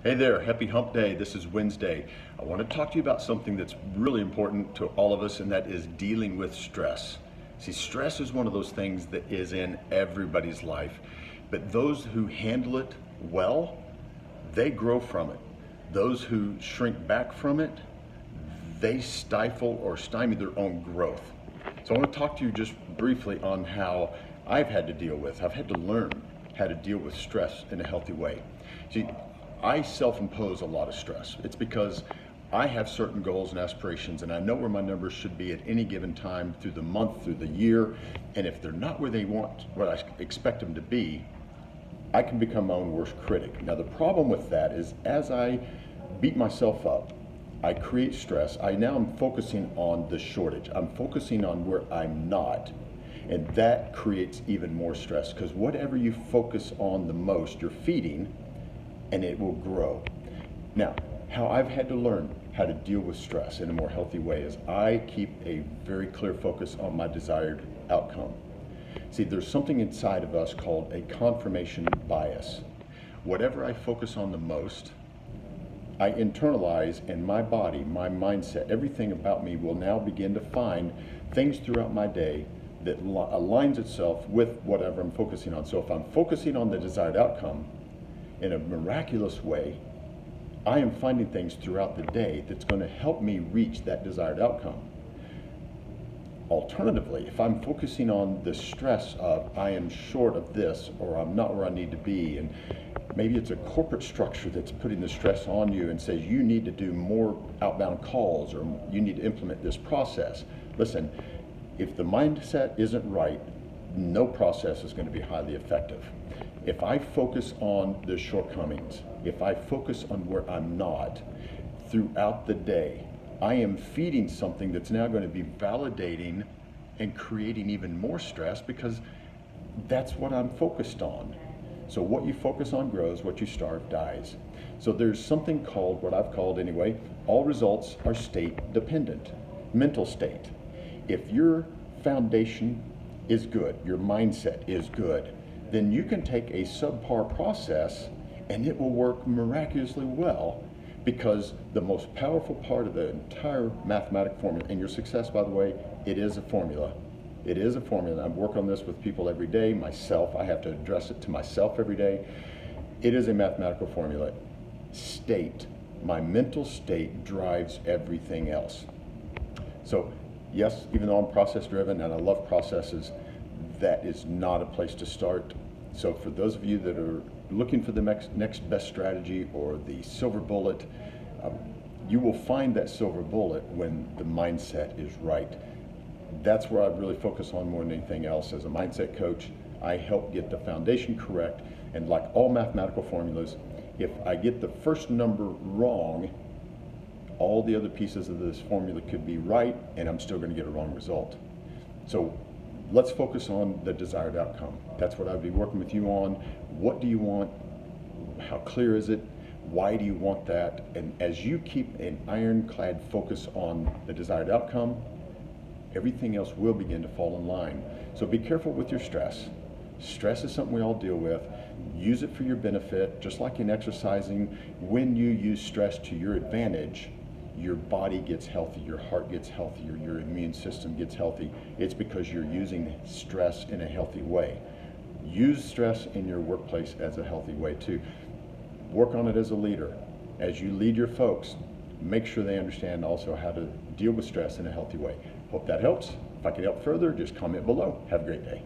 Hey there, happy hump day. This is Wednesday. I want to talk to you about something that's really important to all of us, and that is dealing with stress. See, stress is one of those things that is in everybody's life, but those who handle it well, they grow from it. Those who shrink back from it, they stifle or stymie their own growth. So I want to talk to you just briefly on how I've had to deal with, I've had to learn how to deal with stress in a healthy way. See, I self-impose a lot of stress. It's because I have certain goals and aspirations, and I know where my numbers should be at any given time through the month, through the year, and if they're not where they want, what I expect them to be, I can become my own worst critic. Now the problem with that is as I beat myself up, I create stress. I now am focusing on the shortage. I'm focusing on where I'm not. And that creates even more stress, because whatever you focus on the most, you're feeding, and it will grow. Now, how I've had to learn how to deal with stress in a more healthy way is I keep a very clear focus on my desired outcome. See, there's something inside of us called a confirmation bias. Whatever I focus on the most, I internalize, and my body, my mindset, everything about me will now begin to find things throughout my day that aligns itself with whatever I'm focusing on. So if I'm focusing on the desired outcome, in a miraculous way, I am finding things throughout the day that's going to help me reach that desired outcome. Alternatively, if I'm focusing on the stress of I am short of this, or I'm not where I need to be, and maybe it's a corporate structure that's putting the stress on you and says you need to do more outbound calls, or you need to implement this process. Listen, if the mindset isn't right, no process is going to be highly effective. If I focus on the shortcomings, if I focus on where I'm not throughout the day, I am feeding something that's now going to be validating and creating even more stress, because that's what I'm focused on. So what you focus on grows, what you starve dies. So there's something called, what I've called anyway, all results are state dependent, mental state. If your foundation is good, your mindset is good, then you can take a subpar process and it will work miraculously well, because the most powerful part of the entire mathematic formula, and your success, by the way, it is a formula. It is a formula. I work on this with people every day, myself. I have to address it to myself every day. It is a mathematical formula. State, my mental state drives everything else. So yes, even though I'm process driven and I love processes, that is not a place to start. So for those of you that are looking for the next best strategy or the silver bullet, you will find that silver bullet when the mindset is right. That's where I really focus on more than anything else. As a mindset coach, I help get the foundation correct, and like all mathematical formulas, if I get the first number wrong, all the other pieces of this formula could be right, and I'm still going to get a wrong result. So let's focus on the desired outcome. That's what I'd be working with you on. What do you want? How clear is it? Why do you want that? And as you keep an ironclad focus on the desired outcome, everything else will begin to fall in line. So be careful with your stress. Stress is something we all deal with. Use it for your benefit, just like in exercising. When you use stress to your advantage, your body gets healthy, your heart gets healthier, your immune system gets healthy. It's because you're using stress in a healthy way. Use stress in your workplace as a healthy way too. Work on it as a leader. As you lead your folks, make sure they understand also how to deal with stress in a healthy way. Hope that helps. If I can help further, just comment below. Have a great day.